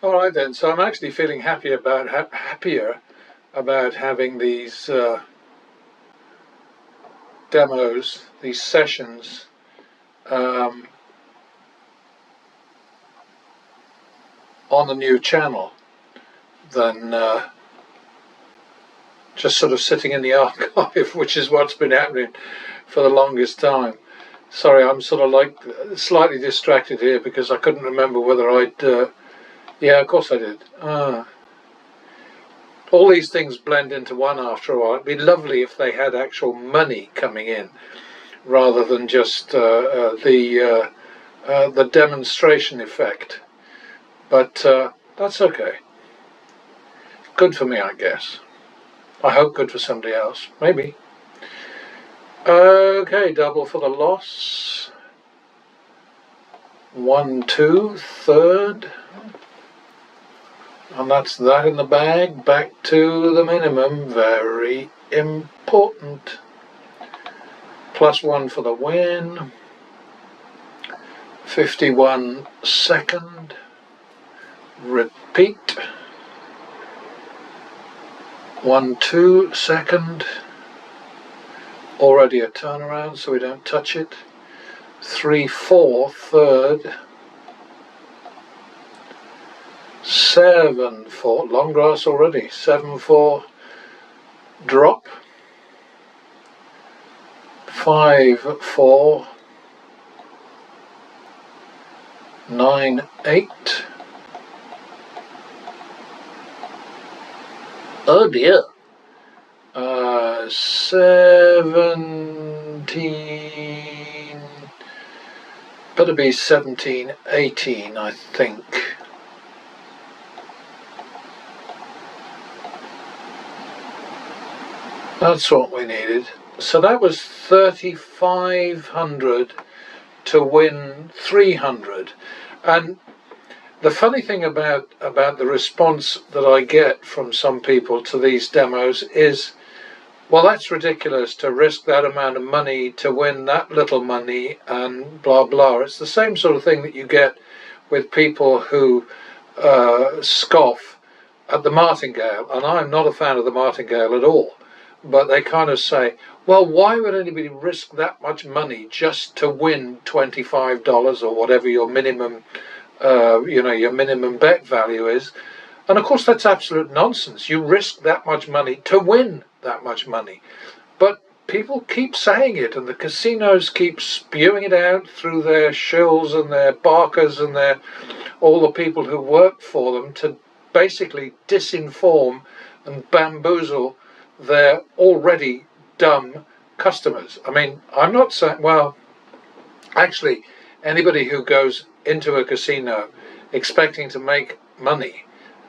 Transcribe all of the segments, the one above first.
All right then. So I'm actually feeling happier about having these demos, these sessions, um, on the new channel than just sort of sitting in the archive, which is what's been happening for the longest time. Sorry, I'm sort of like slightly distracted here because I couldn't remember whether I'd. Yeah, of course I did. All these things blend into one after a while. It'd be lovely if they had actual money coming in rather than just the demonstration effect. But that's okay. Good for me, I guess. I hope good for somebody else. Maybe. Okay, double for the loss. 1, 2, third. And that's that in the bag. Back to the minimum. Very important. +1 for the win. 51 second. Repeat. 1, 2 second. Already a turnaround, so we don't touch it. 3, 4 third. 7, 4 long grass already. 7, 4 drop. 5, 4. 9, 8. Oh dear. 17. Better be 17, 18, I think. That's what we needed. So that was 3,500 to win 300. And the funny thing about the response that I get from some people to these demos is, well, that's ridiculous to risk that amount of money to win that little money and blah blah. It's the same sort of thing that you get with people who scoff at the martingale, and I'm not a fan of the martingale at all. But they kind of say, well, why would anybody risk that much money just to win $25 or whatever your minimum, your minimum bet value is? And of course, that's absolute nonsense. You risk that much money to win that much money. But people keep saying it, and the casinos keep spewing it out through their shills and their barkers and all the people who work for them to basically disinform and bamboozle their already dumb customers. I mean, I'm not saying, well, actually, anybody who goes into a casino expecting to make money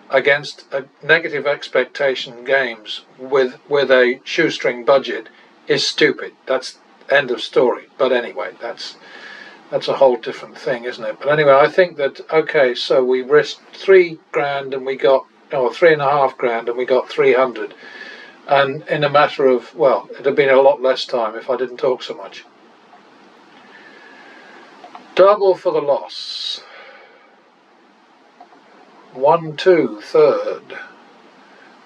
against a negative expectation games with a shoestring budget is stupid. That's end of story. But anyway, that's a whole different thing, isn't it? But anyway, I think that, okay, so we risked $3,000 and we got, or $3,500 and we got 300. And in a matter of, well, it'd have been a lot less time if I didn't talk so much. Double for the loss. 1, 2 third.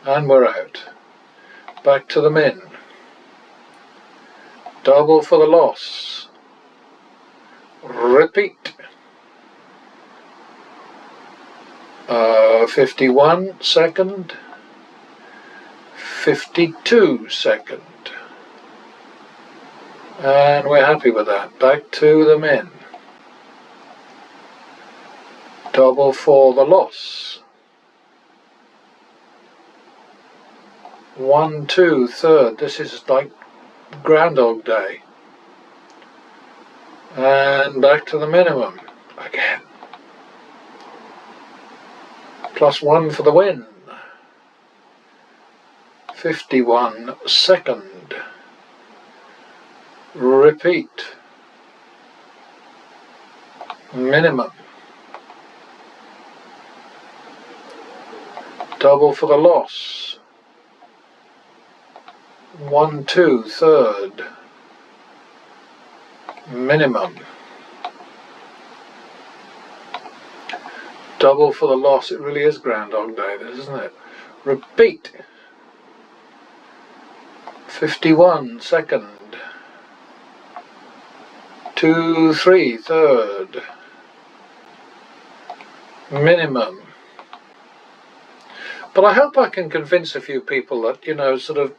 And we're out. Back to the min. Double for the loss. Repeat. 51 second. 52 second. And we're happy with that. Back to the min. Double for the loss. 1, 2 third. This is like Groundhog Day. And back to the minimum again. +1 for the win. 51 second. Repeat. Minimum. Double for the loss. 1, 2 third. Minimum. Double for the loss. It really is Groundhog Day, this, isn't it? Repeat. 51, second. 2, 3, third. Minimum. But I hope I can convince a few people that, you know, sort of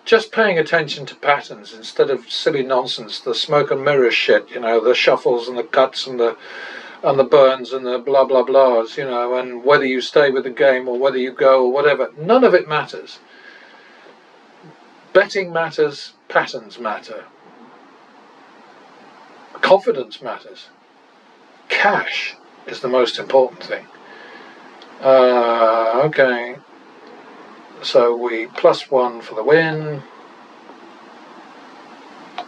just paying attention to patterns instead of silly nonsense, the smoke and mirrors shit, you know, the shuffles and the cuts and the burns and the blah blah blahs, you know, and whether you stay with the game or whether you go or whatever. None of it matters. Betting matters, patterns matter. Confidence matters. Cash is the most important thing. Okay. So we +1 for the win.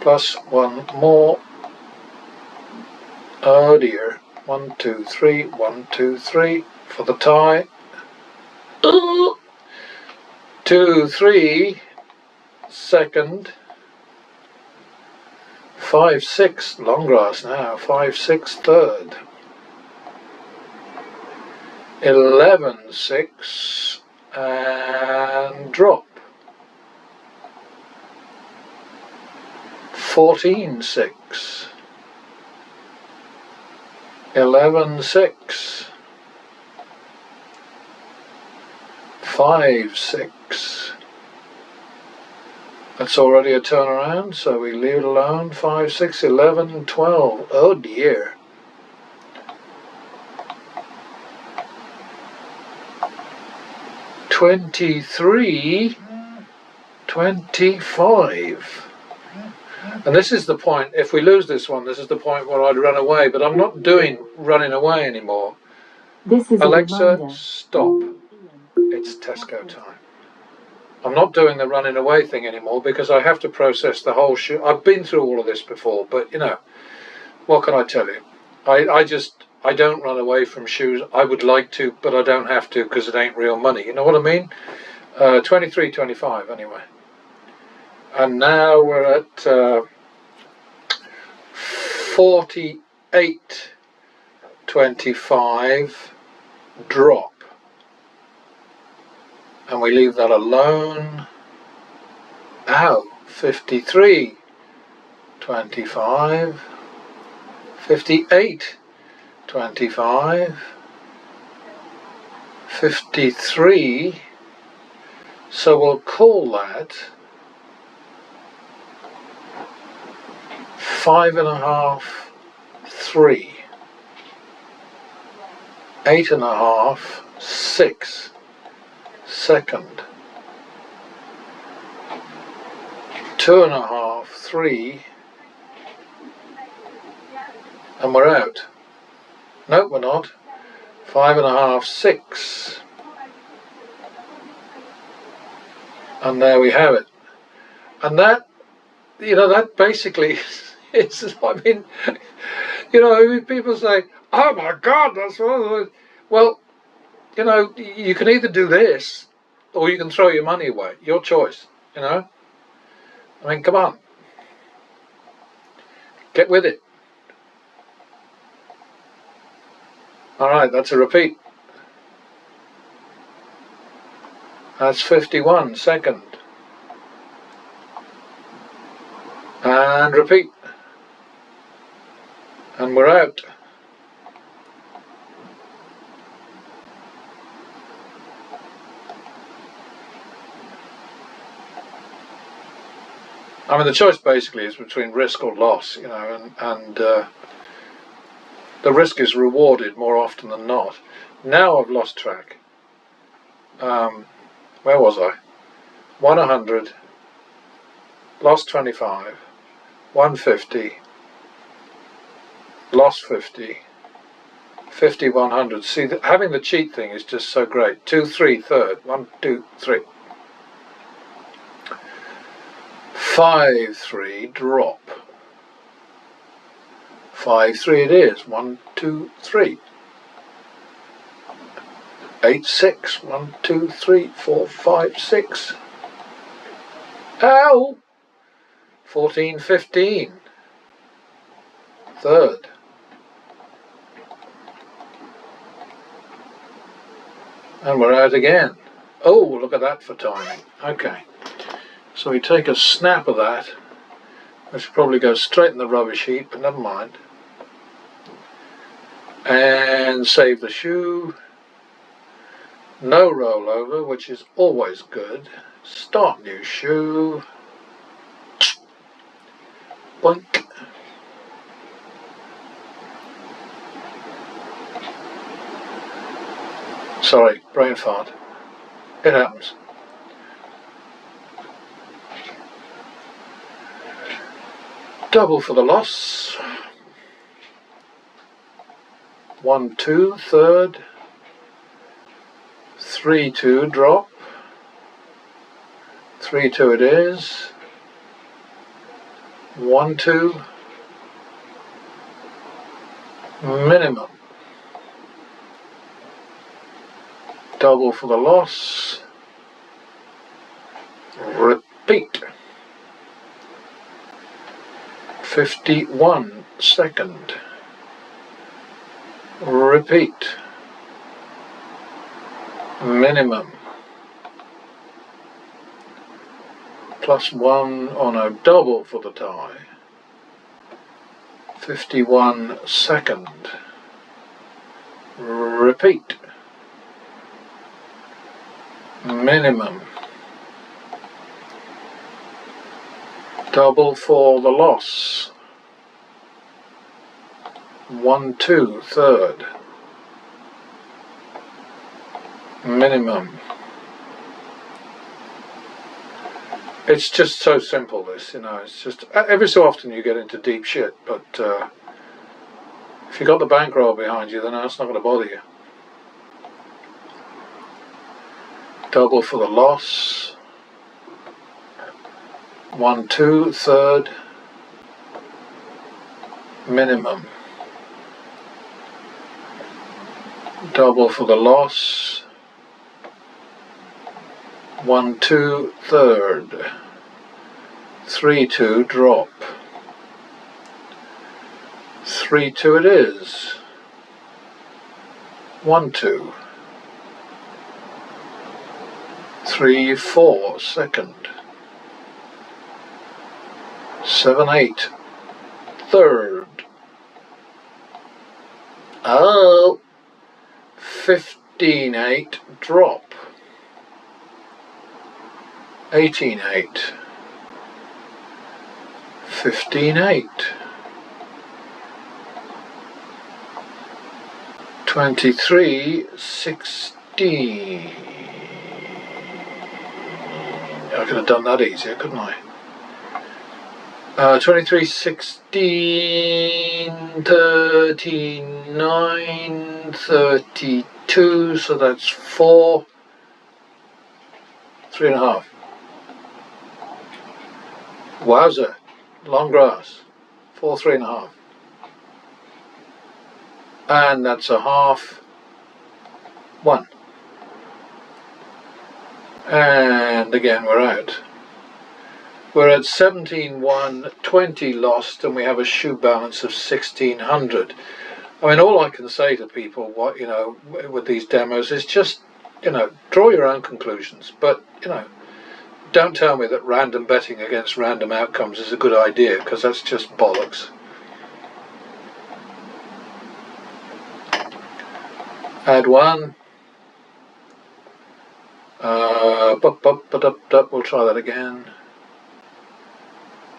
+1 more. Oh dear. 1, 2, 3. 1, 2, 3 for the tie. 2, 3. Second. 5, 6. Long grass now. 5, 6. Third. 11, 6. And drop. 14, 6. 11, 6. 5, 6. That's already a turnaround, so we leave it alone. 5, 6, 11, 12. Oh dear. 23, 25. And this is the point, if we lose this one, this is the point where I'd run away, but I'm not doing running away anymore. This is Alexa, stop. It's Tesco time. I'm not doing the running away thing anymore because I have to process the whole shoe. I've been through all of this before, but you know, what can I tell you? I don't run away from shoes. I would like to, but I don't have to because it ain't real money. You know what I mean? 23, 25 anyway. And now we're at 48, 25 drop. And we leave that alone. Ow, 53, 25, 58, 25, 53. So we'll call that 5.5, 3, 8.5, 6, second, 2.5, 3, and we're out. No, we're not. 5.5, 6. And there we have it. And that, you know, that basically is, I mean, you know, people say, oh my God, that's what. Well, you know, you can either do this or you can throw your money away. Your choice, you know. I mean, come on. Get with it. All right, that's a repeat. That's 51, second. And repeat. And we're out. I mean, the choice basically is between risk or loss, you know, and the risk is rewarded more often than not. Now I've lost track. Where was I? Won 100, lost 25, 150, lost 50, 50, 100. See, having the cheat thing is just so great. 2, 3, third. 1, 2, 3. 5, 3, drop. 5, 3 it is. 1, 2, 3. 8, 6. 1, 2, 3, 4, 5, 6. Ow! 14, 15. Third. And we're out again. Oh, look at that for timing. Okay, so we take a snap of that, which probably goes straight in the rubbish heap, but never mind. And save the shoe. No rollover, which is always good. Start new shoe. Boink. Sorry, brain fart. It happens. Double for the loss. 1, 2, third. 3, 2, drop. 3, 2 it is. 1, 2. Minimum. Double for the loss. Repeat. 51 second. Repeat. Minimum. +1 on a double for the tie. 51 second. Repeat. Minimum. Double for the loss. 1, 2, third. Minimum. It's just so simple, this, you know, it's just, every so often you get into deep shit, but if you got the bankroll behind you, then that's not going to bother you. Double for the loss. 1, 2, third. Minimum. Double for the loss. 1, 2, third. 3, 2, drop. 3, 2 it is. 1, 2. 3, 4, second. 7, 8, third. Oh, 15, 8, drop. 18, 8. 15, 8. 23, 16. I could have done that easier, couldn't I? 23, 16, 39, 32, so that's 4, 3.5. Wowza, long grass, 4, 3.5. And that's a half, 1. And again we're out. We're at 17, 1, 20 lost, and we have a shoe balance of 1600. I mean, all I can say to people, what, you know, with these demos is just, you know, draw your own conclusions. But, you know, don't tell me that random betting against random outcomes is a good idea, because that's just bollocks. Add 1. We'll try that again.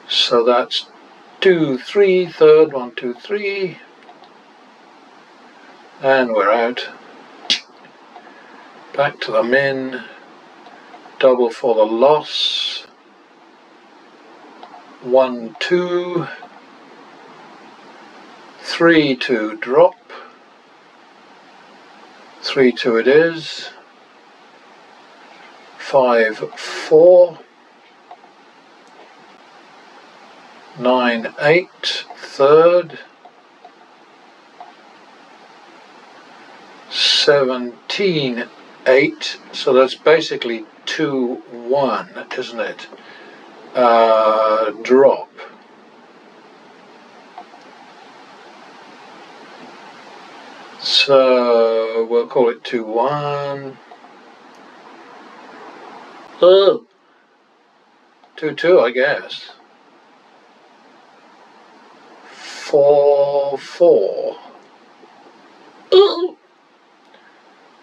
So that's 2, 3, third, 1, 2, 3. And we're out. Back to the min. Double for the loss. 1, 2. 3, 2, drop. 3, 2 it is. 5, 4. 9, 8, third. 17, 8. So that's basically 2, 1, isn't it? Drop. So we'll call it 2, 1. Oh, 2-2, I guess. 4-4. Oh.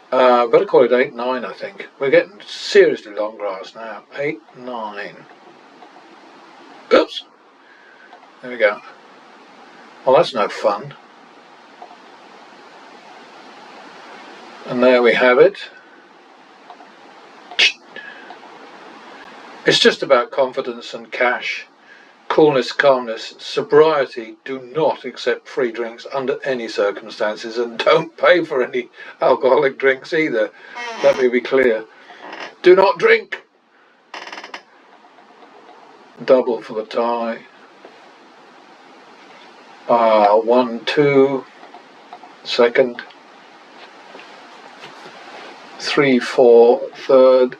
Better call it 8-9, I think. We're getting seriously long grass now. 8-9. Oops. There we go. Well, that's no fun. And there we have it. It's just about confidence and cash. Coolness, calmness, sobriety. Do not accept free drinks under any circumstances, and don't pay for any alcoholic drinks either. Let me be clear. Do not drink. Double for the tie. 1-2. Second. 3-4. Third.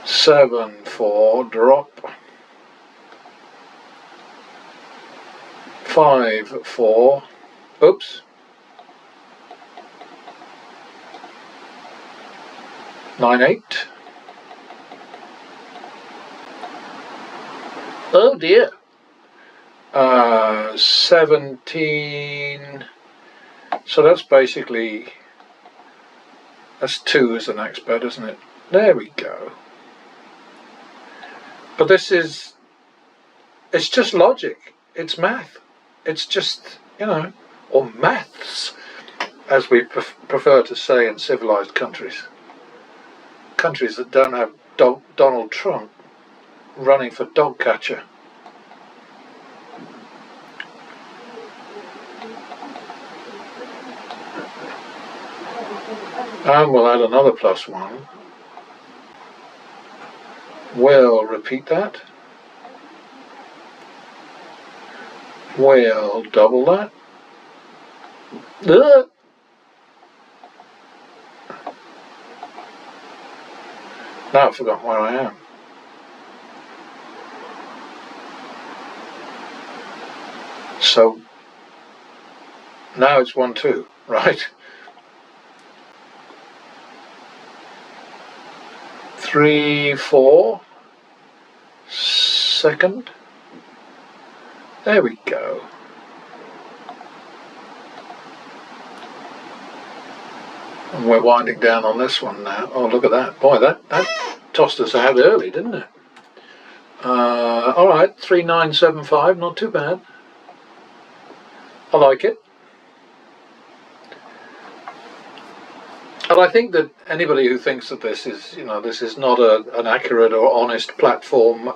7-4, drop. 5-4, oops. 9-8. Oh dear. 17. So that's basically, that's 2 is the next bet, isn't it? There we go. But this is, it's just logic, it's math, it's just, you know, or maths, as we prefer to say in civilized countries. Countries that don't have Donald Trump running for dog catcher. And we'll add another +1. We'll repeat that. We'll double that. Now I've forgotten where I am. So now it's 1-2, right? 3-4. Second. There we go. And we're winding down on this one now. Oh, look at that. Boy, that tossed us out early, didn't it? Alright, 3-9-7-5, not too bad. I like it. And I think that anybody who thinks that this is, you know, this is not an accurate or honest platform,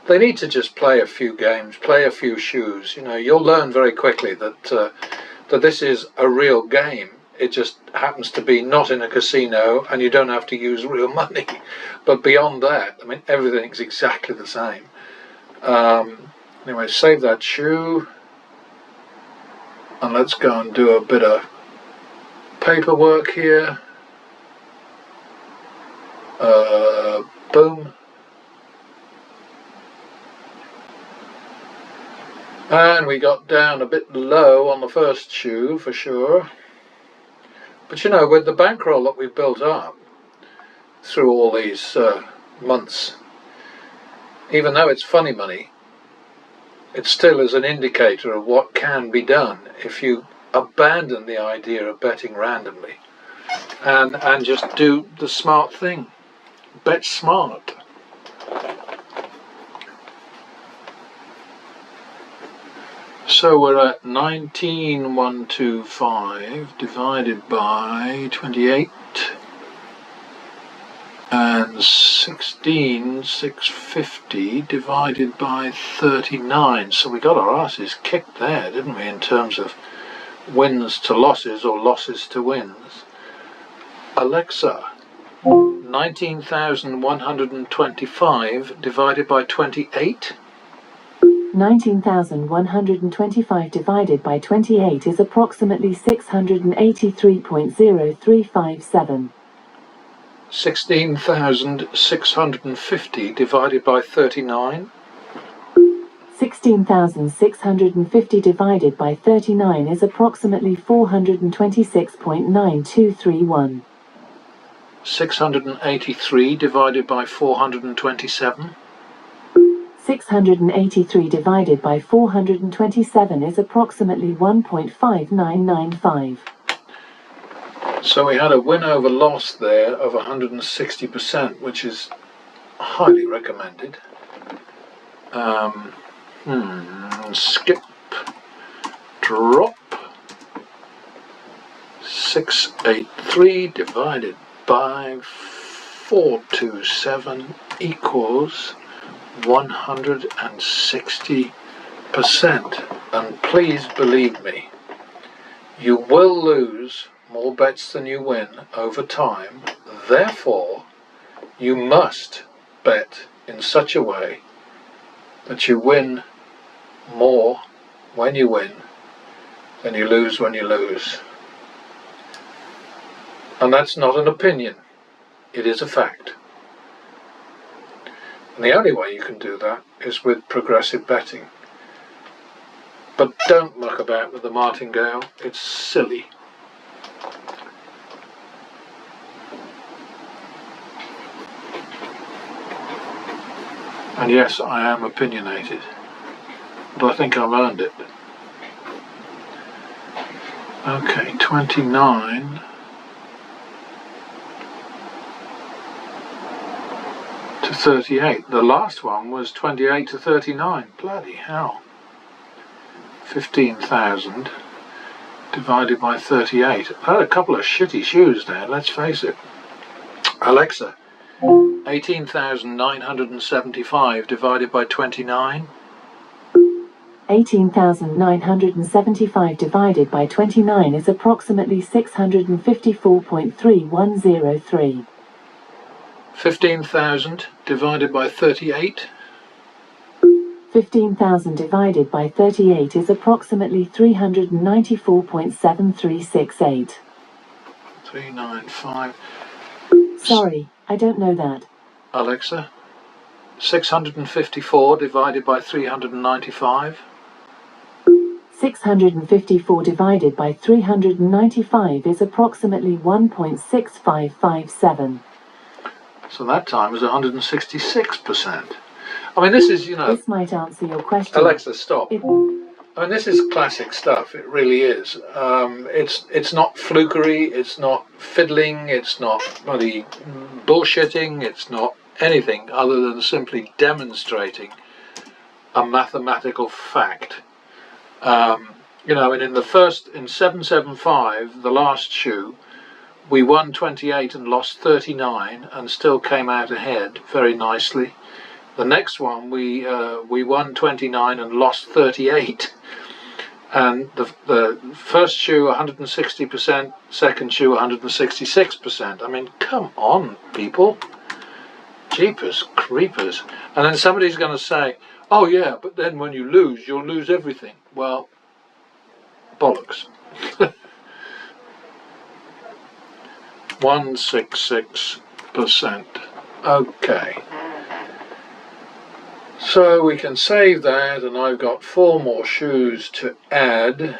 they need to just play a few games, play a few shoes. You know, you'll learn very quickly that that this is a real game. It just happens to be not in a casino, and you don't have to use real money. But beyond that, I mean, everything's exactly the same. Anyway, save that shoe, and let's go and do a bit of paperwork here. Boom. And we got down a bit low on the first shoe for sure. But you know, with the bankroll that we've built up through all these months, even though it's funny money, it still is an indicator of what can be done if you abandon the idea of betting randomly and just do the smart thing. Bet smart. So we're at 19,125 divided by 28 and 16,650 divided by 39. So we got our asses kicked there, didn't we, in terms of wins to losses or losses to wins. Alexa, 19,125 divided by 28. 19,125 divided by 28 is approximately 683.0357. 16,650 divided by 39. 16,650 divided by 39 is approximately 426.9231. 683 divided by 427. 683 divided by 427 is approximately 1.5995. So we had a win over loss there of 160%, which is highly recommended. Skip, drop. 683 divided by 427 equals 160%. And please believe me, you will lose more bets than you win over time. Therefore, you must bet in such a way that you win more when you win than you lose when you lose. And that's not an opinion, it is a fact. And the only way you can do that is with progressive betting. But don't muck about with the martingale, it's silly. And yes, I am opinionated, but I think I've earned it. Okay, 29 to 38. The last one was 28 to 39. Bloody hell. 15,000 divided by 38. I had a couple of shitty shoes there, let's face it. Alexa, 18,975 divided by 29. 18,975 divided by 29 is approximately 654.3103. 15,000 divided by 38. 15,000 divided by 38 is approximately 394.7368. 395. Sorry, I don't know that. Alexa, 654 divided by 395. 654 divided by 395 is approximately 1.6557. So that time was 166%. I mean, this is, This might answer your question. Alexa, stop. I mean, this is classic stuff. It really is. It's not flukery. It's not fiddling. It's not bloody bullshitting. It's not anything other than simply demonstrating a mathematical fact. And in 775, the last shoe, we won 28 and lost 39 and still came out ahead very nicely. The next one, we won 29 and lost 38. And the first shoe 160%, second shoe 166%. I mean, come on, people. Jeepers creepers. And then somebody's going to say, oh yeah, but then when you lose, you'll lose everything. Well, bollocks. 166%. Okay. So we can save that, and I've got 4 more shoes to add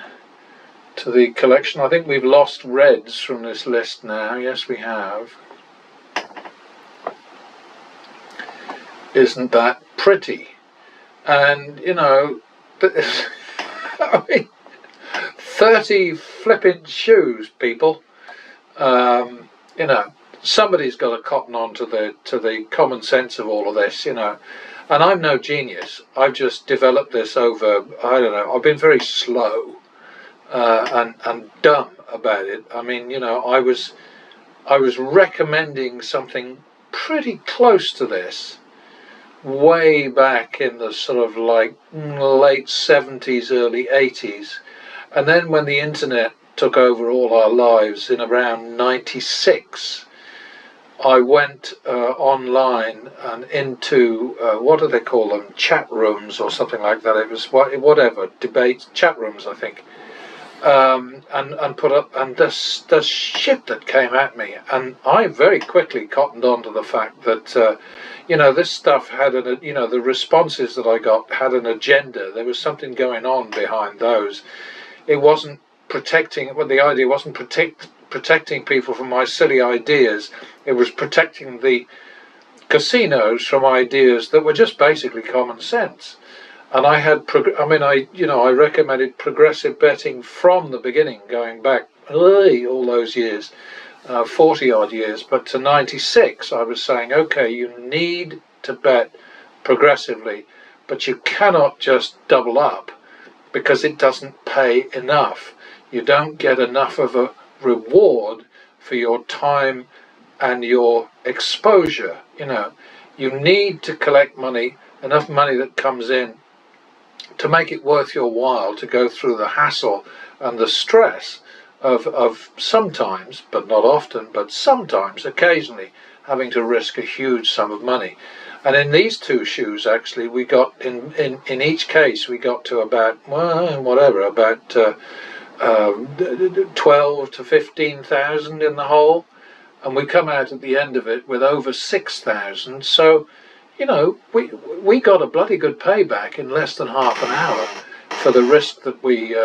to the collection. I think we've lost reds from this list now. Yes, we have. Isn't that pretty? And, I mean, 30 flipping shoes, people. Somebody's got to cotton on to the common sense of all of this, And I'm no genius. I've just developed this over, I don't know, I've been very slow and dumb about it. I mean, I was recommending something pretty close to this way back in the sort of like late 70s, early 80s. And then when the internet took over all our lives in around 96, I went online and into, what do they call them, chat rooms or something like that. It was whatever, debate, chat rooms, I think. And put up, and the shit that came at me. And I very quickly cottoned on to the fact that, this stuff had, the responses that I got had an agenda. There was something going on behind those. It wasn't protecting, well, the idea wasn't protecting people from my silly ideas. It was protecting the casinos from ideas that were just basically common sense. And I had, I recommended progressive betting from the beginning, going back all those years, 40 odd years, but to 96, I was saying, okay, you need to bet progressively, but you cannot just double up because it doesn't pay enough. You don't get enough of a reward for your time and your exposure. You need to collect money, enough money that comes in to make it worth your while to go through the hassle and the stress of sometimes, but not often, but sometimes, occasionally, having to risk a huge sum of money. And in these two shoes, actually, we got, in each case, we got to about, about 12 to 15,000 in the hole. And we come out at the end of it with over 6,000. So, we got a bloody good payback in less than half an hour for the risk that we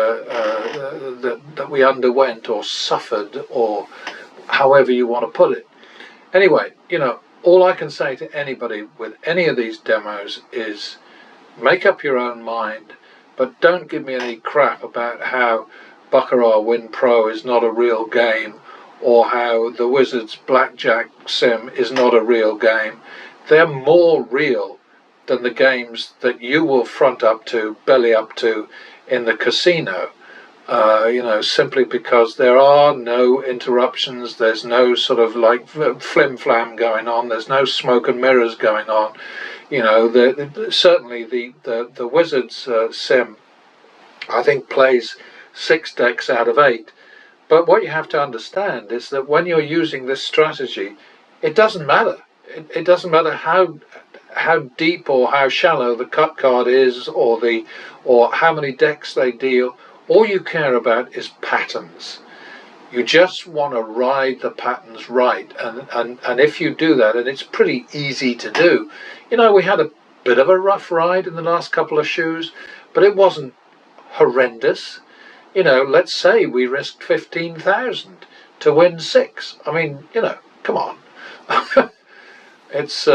underwent or suffered, or however you want to put it. Anyway, all I can say to anybody with any of these demos is make up your own mind, but don't give me any crap about how Baccarat Win Pro is not a real game, or how the Wizards Blackjack Sim is not a real game. They're more real than the games that you will front up to, belly up to in the casino, simply because there are no interruptions, there's no sort of like flim-flam going on, there's no smoke and mirrors going on. Certainly the Wizards Sim, I think, plays 6 decks out of 8. But what you have to understand is that when you're using this strategy, it doesn't matter. It doesn't matter how deep or how shallow the cut card is, or how many decks they deal. All you care about is patterns. You just want to ride the patterns right, and if you do that, and it's pretty easy to do. We had a bit of a rough ride in the last couple of shoes, but it wasn't horrendous. Let's say we risked 15,000 to win 6. I mean, come on. It's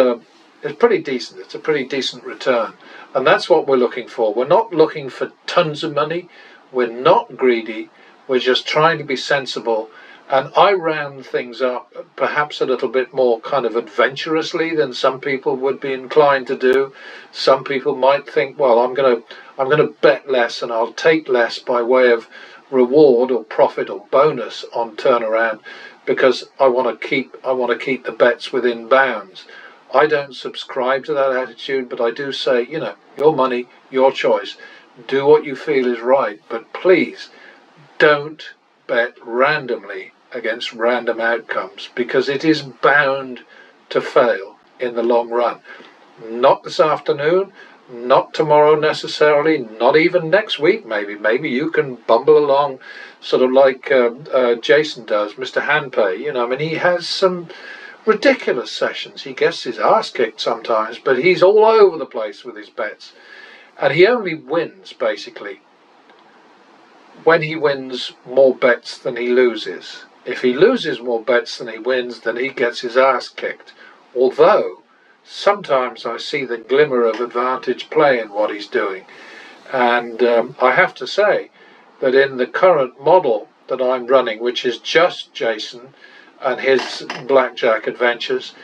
pretty decent. It's a pretty decent return, and that's what we're looking for. We're not looking for tons of money. We're not greedy. We're just trying to be sensible. And I round things up perhaps a little bit more kind of adventurously than some people would be inclined to do. Some people might think, well, I'm going to bet less and I'll take less by way of reward or profit or bonus on turnaround, because I want to keep the bets within bounds. I don't subscribe to that attitude, but I do say, your money, your choice. Do what you feel is right, but please don't bet randomly against random outcomes, because it is bound to fail in the long run. Not this afternoon, not tomorrow necessarily, not even next week. Maybe you can bumble along sort of like Jason does, Mr. Handpay. He has some ridiculous sessions. He gets his ass kicked sometimes, but he's all over the place with his bets, and he only wins basically when he wins more bets than he loses. If he loses more bets than he wins, then he gets his ass kicked. Although sometimes I see the glimmer of advantage play in what he's doing. And I have to say that in the current model that I'm running, which is just Jason and his blackjack adventures,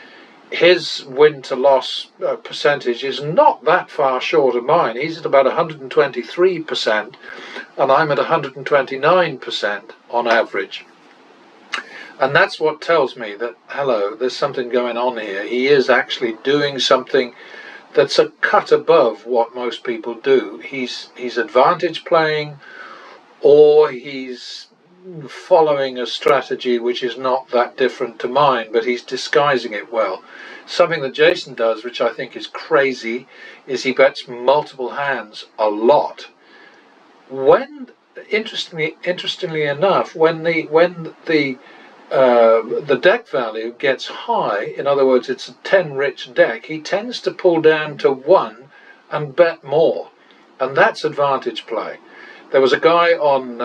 his win to loss percentage is not that far short of mine. He's at about 123%, and I'm at 129% on average. And that's what tells me that, hello, there's something going on here. He is actually doing something that's a cut above what most people do. He's advantage playing, or he's following a strategy which is not that different to mine, but he's disguising it well. Something that Jason does, which I think is crazy, is he bets multiple hands a lot. Interestingly enough, when the deck value gets high, in other words, it's a 10 rich deck, he tends to pull down to 1 and bet more, and that's advantage play. There was a guy on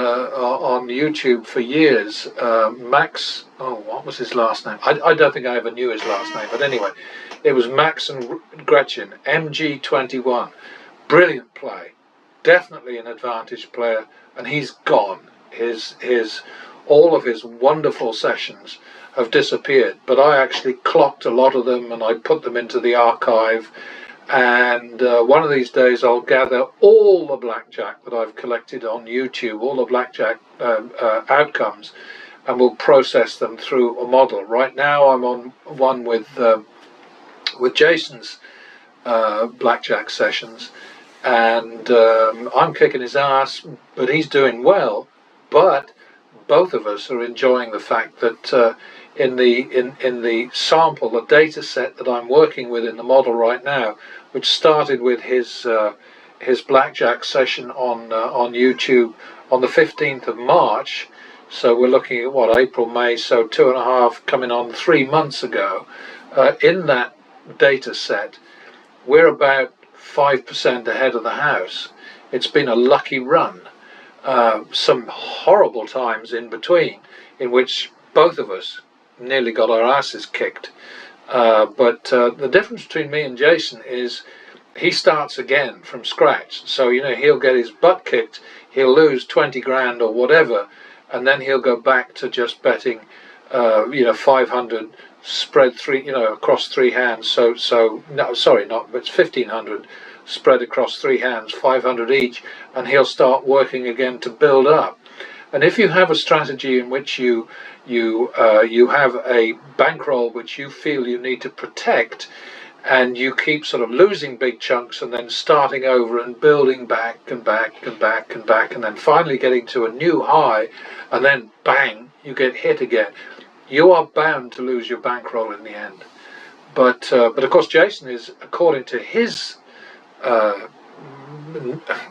YouTube for years, Max. Oh, what was his last name? I don't think I ever knew his last name, but anyway, it was Max and Gretchen, MG21. Brilliant play, definitely an advantage player, and he's gone. All of his wonderful sessions have disappeared. But I actually clocked a lot of them, and I put them into the archive. And one of these days I'll gather all the blackjack that I've collected on YouTube, all the blackjack outcomes, and we'll process them through a model. Right now I'm on one with Jason's blackjack sessions, and I'm kicking his ass, but he's doing well. But both of us are enjoying the fact that in the sample, the data set that I'm working with in the model right now, which started with his blackjack session on YouTube on the 15th of March. So we're looking at what, April, May, so 2.5 coming on 3 months ago. In that data set, we're about 5% ahead of the house. It's been a lucky run. Some horrible times in between, in which both of us nearly got our asses kicked. But the difference between me and Jason is he starts again from scratch. So, you know, he'll get his butt kicked, he'll lose 20 grand or whatever, and then he'll go back to just betting, 500 spread across 3 hands. So no, sorry, not, but it's 1,500 spread across 3 hands, 500 each, and he'll start working again to build up. And if you have a strategy in which you have a bankroll which you feel you need to protect, and you keep sort of losing big chunks and then starting over and building back and back and back and back, and then finally getting to a new high, and then bang, you get hit again, you are bound to lose your bankroll in the end. But of course Jason is, according to his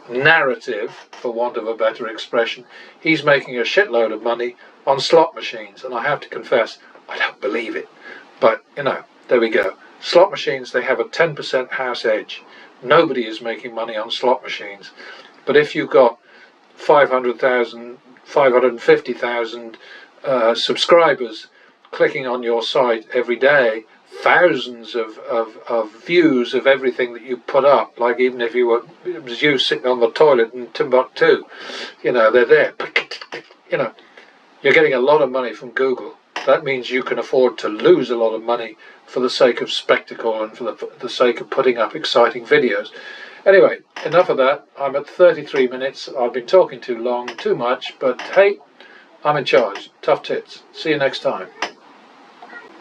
narrative, for want of a better expression, he's making a shitload of money on slot machines, and I have to confess, I don't believe it. But, you know, there we go. Slot machines, they have a 10% house edge. Nobody is making money on slot machines. But if you've got 500,000, 550,000 subscribers clicking on your site every day, thousands of views of everything that you put up, like even if it was you sitting on the toilet in Timbuktu, you know, they're there. You know, you're getting a lot of money from Google. That means you can afford to lose a lot of money for the sake of spectacle and for the sake of putting up exciting videos. Anyway, enough of that. I'm at 33 minutes. I've been talking too long, too much, but hey, I'm in charge. Tough tits. See you next time.